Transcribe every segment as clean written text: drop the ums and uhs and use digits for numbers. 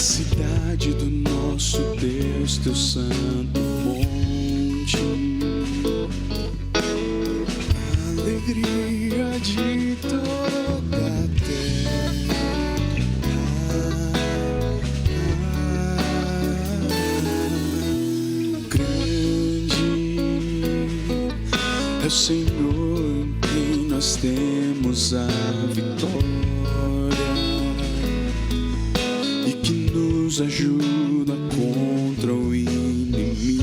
cidade do nosso Deus, teu santo monte, alegria de toda a terra. Grande é o Senhor em quem nós temos a vitória, nos ajuda contra o inimigo.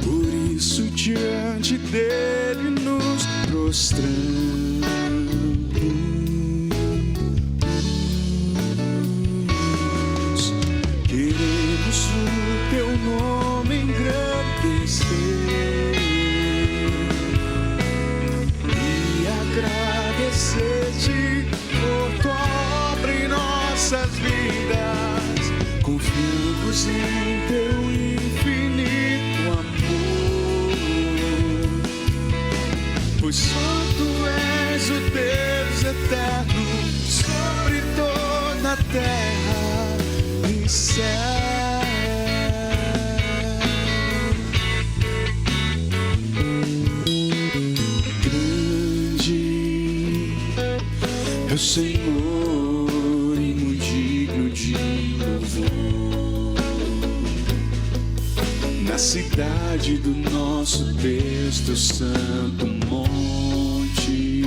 Por isso diante dele nos prostramos. Queremos o teu nome engrandecer e agradecer-te por tua nossas vidas. Confiamos em teu infinito amor, pois só tu és o Deus eterno sobre toda a terra e céu. Grande é o Senhor, digno de louvor, na cidade do nosso Deus, teu santo monte,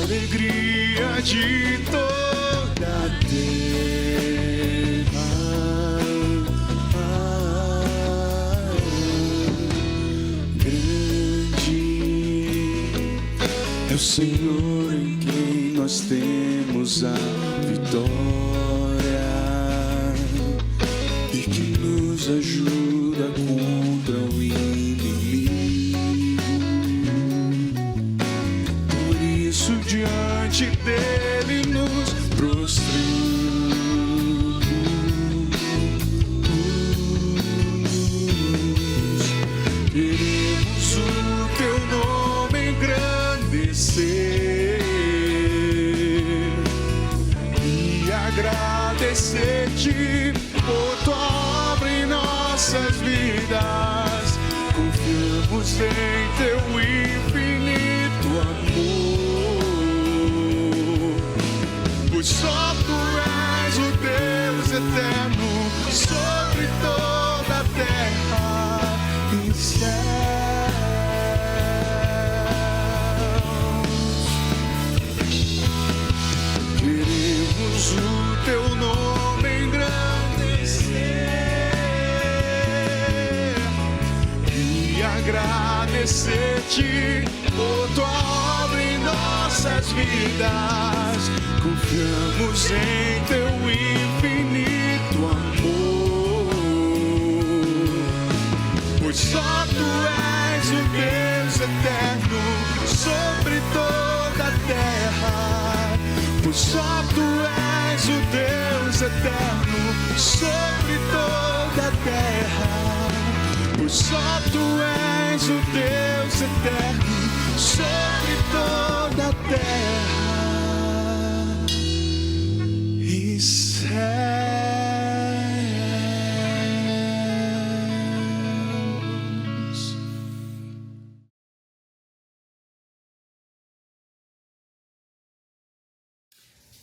alegria de toda a terra. Grande é o Senhor em quem nós temos a vitória e que nos ajuda contra o inimigo. Por isso diante dele nos prostramos. Queremos o teu nome engrandecer e agradecer-te por tua obra em nossas vidas. Confiamos em teu infinito amor, pois só tu és o Deus eterno sobre toda a terra e céu. Queremos o teu nome engrandecer e agradecer-te por tua obra em nossas vidas. Confiamos em teu infinito amor, pois só tu és o Deus eterno sobre toda a terra. Pois só tu és o Deus eterno sobre toda a terra. Pois só tu és o Deus eterno sobre toda a terra e céus.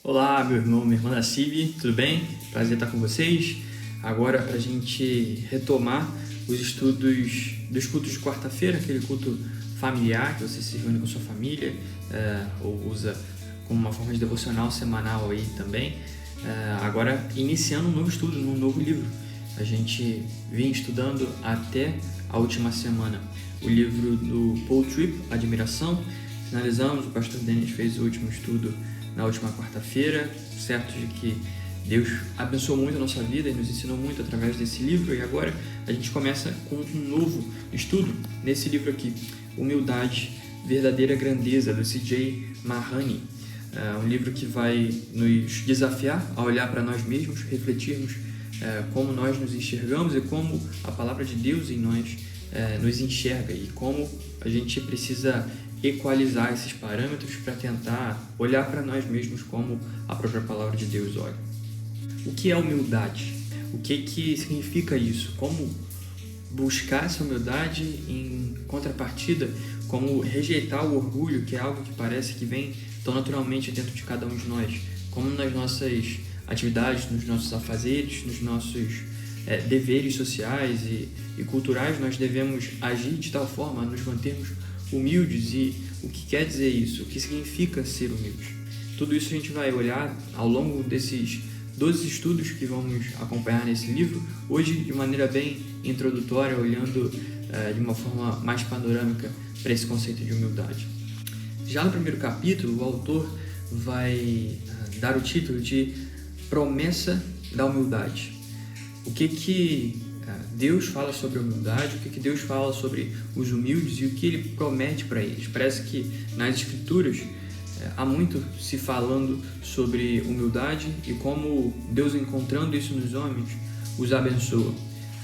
Olá, meu irmão, minha irmã da CIB, tudo bem? Prazer estar com vocês. Agora, para a gente retomar os estudos dos cultos de quarta-feira, aquele culto familiar que você se reúne com sua família ou usa como uma forma de devocional semanal aí também. Agora, iniciando um novo estudo, num novo livro. A gente vinha estudando até a última semana o livro do Paul Tripp, Admiração. Finalizamos, o pastor Denis fez o último estudo na última quarta-feira, certo de que Deus abençoou muito a nossa vida e nos ensinou muito através desse livro, e agora a gente começa com um novo estudo nesse livro aqui, Humildade, Verdadeira Grandeza, do C.J. Mahoney. Um livro que vai nos desafiar a olhar para nós mesmos, refletirmos como nós nos enxergamos e como a palavra de Deus em nós nos enxerga, e como a gente precisa equalizar esses parâmetros para tentar olhar para nós mesmos como a própria palavra de Deus olha. O que é humildade? O que significa isso? Como buscar essa humildade em contrapartida? Como rejeitar o orgulho, que é algo que parece que vem tão naturalmente dentro de cada um de nós? Como nas nossas atividades, nos nossos afazeres, nos nossos deveres sociais e culturais, nós devemos agir de tal forma a nos mantermos humildes. E o que quer dizer isso? O que significa ser humilde? Tudo isso a gente vai olhar ao longo desses 12 estudos que vamos acompanhar nesse livro, hoje de maneira bem introdutória, olhando de uma forma mais panorâmica para esse conceito de humildade. Já no primeiro capítulo, o autor vai dar o título de Promessa da Humildade. O que Deus fala sobre a humildade, o que Deus fala sobre os humildes e o que Ele promete para eles. Parece que nas Escrituras há muito se falando sobre humildade e como Deus, encontrando isso nos homens, os abençoa.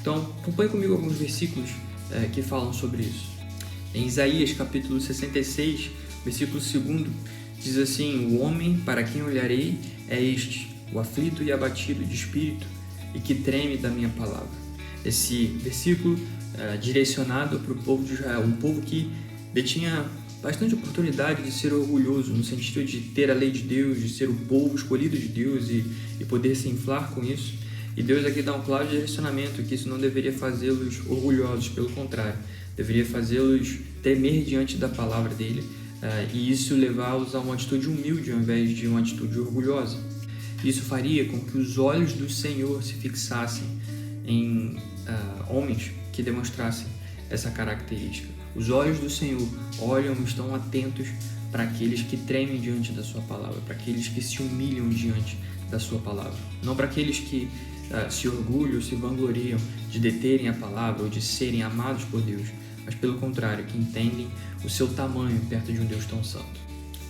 Então, acompanhe comigo alguns versículos que falam sobre isso. Em Isaías, capítulo 66, versículo 2, diz assim: O homem para quem olharei é este, o aflito e abatido de espírito, e que treme da minha palavra. Esse versículo direcionado para o povo de Israel, um povo que detinha bastante oportunidade de ser orgulhoso, no sentido de ter a lei de Deus, de ser o povo escolhido de Deus e poder se inflar com isso. E Deus aqui dá um claro direcionamento que isso não deveria fazê-los orgulhosos, pelo contrário, deveria fazê-los temer diante da palavra dele e isso levá-los a uma atitude humilde ao invés de uma atitude orgulhosa. Isso faria com que os olhos do Senhor se fixassem em homens que demonstrassem essa característica. Os olhos do Senhor olham e estão atentos para aqueles que tremem diante da sua palavra, para aqueles que se humilham diante da sua palavra. Não para aqueles que se orgulham, se vangloriam de deterem a palavra ou de serem amados por Deus, mas pelo contrário, que entendem o seu tamanho perto de um Deus tão santo.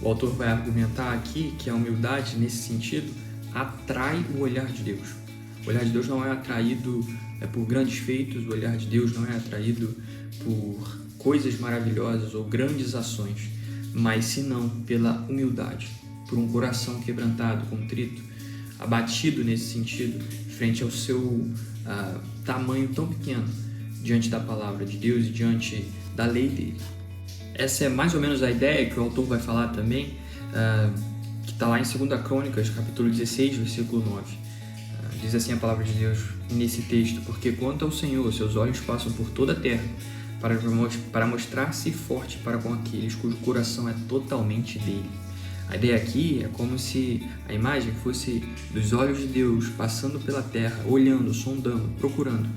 O autor vai argumentar aqui que a humildade, nesse sentido, atrai o olhar de Deus. O olhar de Deus não é atraído por grandes feitos, o olhar de Deus não é atraído por coisas maravilhosas ou grandes ações, mas senão pela humildade, por um coração quebrantado, contrito, abatido nesse sentido, frente ao seu tamanho tão pequeno, diante da palavra de Deus e diante da lei dele. Essa é mais ou menos a ideia que o autor vai falar também, que está lá em 2 Crônicas, capítulo 16, versículo 9. Diz assim a palavra de Deus nesse texto: Porque quanto ao Senhor, seus olhos passam por toda a terra, para mostrar-se forte para com aqueles cujo coração é totalmente dele. A ideia aqui é como se a imagem fosse dos olhos de Deus passando pela terra, olhando, sondando, procurando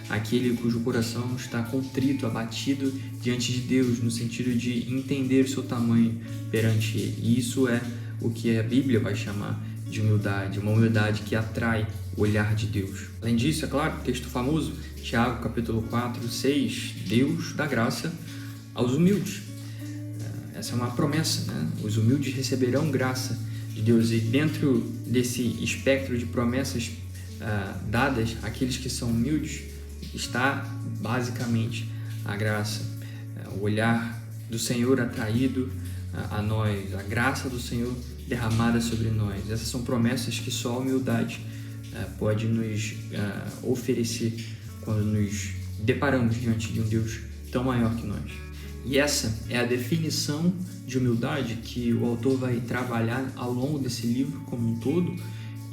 aquele cujo coração está contrito, abatido diante de Deus, no sentido de entender o seu tamanho perante Ele. E isso é o que a Bíblia vai chamar de humildade, uma humildade que atrai o olhar de Deus. Além disso, é claro, o texto famoso, Tiago, capítulo 4, 6, Deus dá graça aos humildes. Essa é uma promessa, né? Os humildes receberão graça de Deus, e dentro desse espectro de promessas dadas àqueles que são humildes, está basicamente a graça, o olhar do Senhor atraído a nós, a graça do Senhor derramada sobre nós. Essas são promessas que só a humildade pode nos oferecer quando nos deparamos diante de um Deus tão maior que nós. E essa é a definição de humildade que o autor vai trabalhar ao longo desse livro como um todo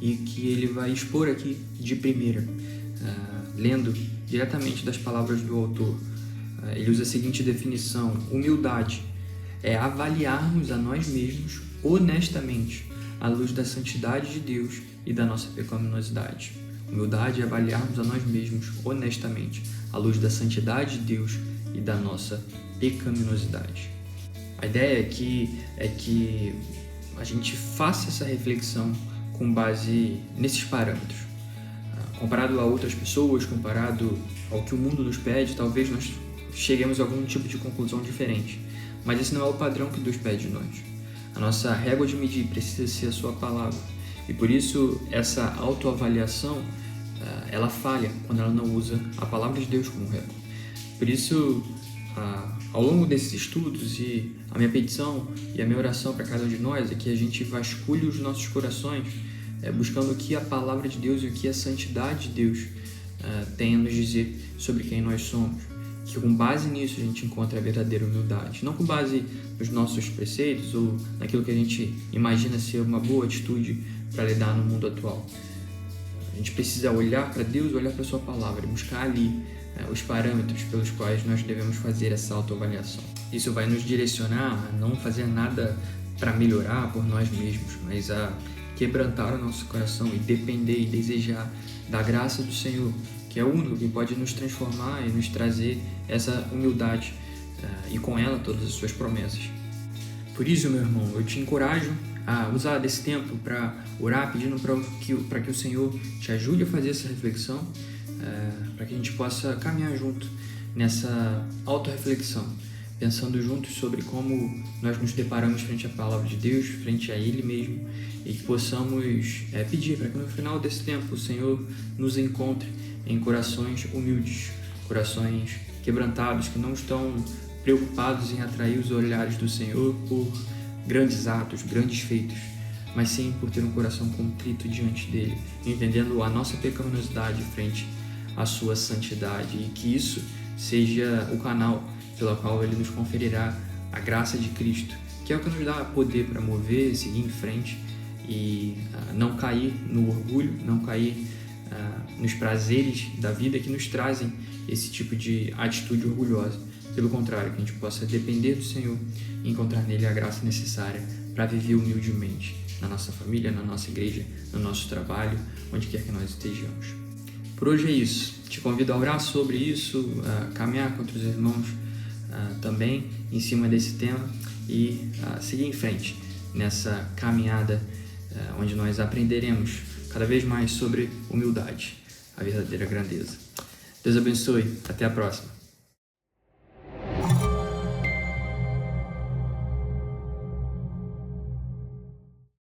e que ele vai expor aqui de primeira, lendo diretamente das palavras do autor. Ele usa a seguinte definição: humildade é avaliarmos a nós mesmos honestamente à luz da santidade de Deus e da nossa pecaminosidade. Humildade é avaliarmos a nós mesmos honestamente à luz da santidade de Deus e da nossa pecaminosidade. A ideia aqui é que a gente faça essa reflexão com base nesses parâmetros. Comparado a outras pessoas, comparado ao que o mundo nos pede, talvez nós cheguemos a algum tipo de conclusão diferente. Mas esse não é o padrão que Deus pede de nós. A nossa régua de medir precisa ser a sua palavra. E por isso essa autoavaliação, ela falha quando ela não usa a palavra de Deus como régua. Por isso Ao longo desses estudos, e a minha petição e a minha oração para cada um de nós é que a gente vasculhe os nossos corações, buscando o que a palavra de Deus e o que a santidade de Deus tem a nos dizer sobre quem nós somos. Que com base nisso a gente encontre a verdadeira humildade. Não com base nos nossos preceitos ou naquilo que a gente imagina ser uma boa atitude para lidar no mundo atual. A gente precisa olhar para Deus, olhar para a sua palavra e buscar ali os parâmetros pelos quais nós devemos fazer essa autoavaliação. Isso vai nos direcionar a não fazer nada para melhorar por nós mesmos, mas a quebrantar o nosso coração e depender e desejar da graça do Senhor, que é o único que pode nos transformar e nos trazer essa humildade e com ela todas as suas promessas. Por isso, meu irmão, eu te encorajo a usar desse tempo para orar, pedindo para que o Senhor te ajude a fazer essa reflexão, para que a gente possa caminhar junto nessa autorreflexão, pensando juntos sobre como nós nos deparamos frente à palavra de Deus, frente a Ele mesmo, e que possamos pedir para que no final desse tempo o Senhor nos encontre em corações humildes, corações quebrantados, que não estão preocupados em atrair os olhares do Senhor por grandes atos, grandes feitos, mas sim por ter um coração contrito diante dele, entendendo a nossa pecaminosidade frente à sua santidade, e que isso seja o canal pelo qual ele nos conferirá a graça de Cristo, que é o que nos dá poder para mover, seguir em frente e não cair no orgulho, não cair nos prazeres da vida que nos trazem esse tipo de atitude orgulhosa. Pelo contrário, que a gente possa depender do Senhor e encontrar nele a graça necessária para viver humildemente na nossa família, na nossa igreja, no nosso trabalho, onde quer que nós estejamos. Por hoje é isso. Te convido a orar sobre isso, a caminhar com outros irmãos também em cima desse tema e seguir em frente nessa caminhada onde nós aprenderemos cada vez mais sobre humildade, a verdadeira grandeza. Deus abençoe. Até a próxima.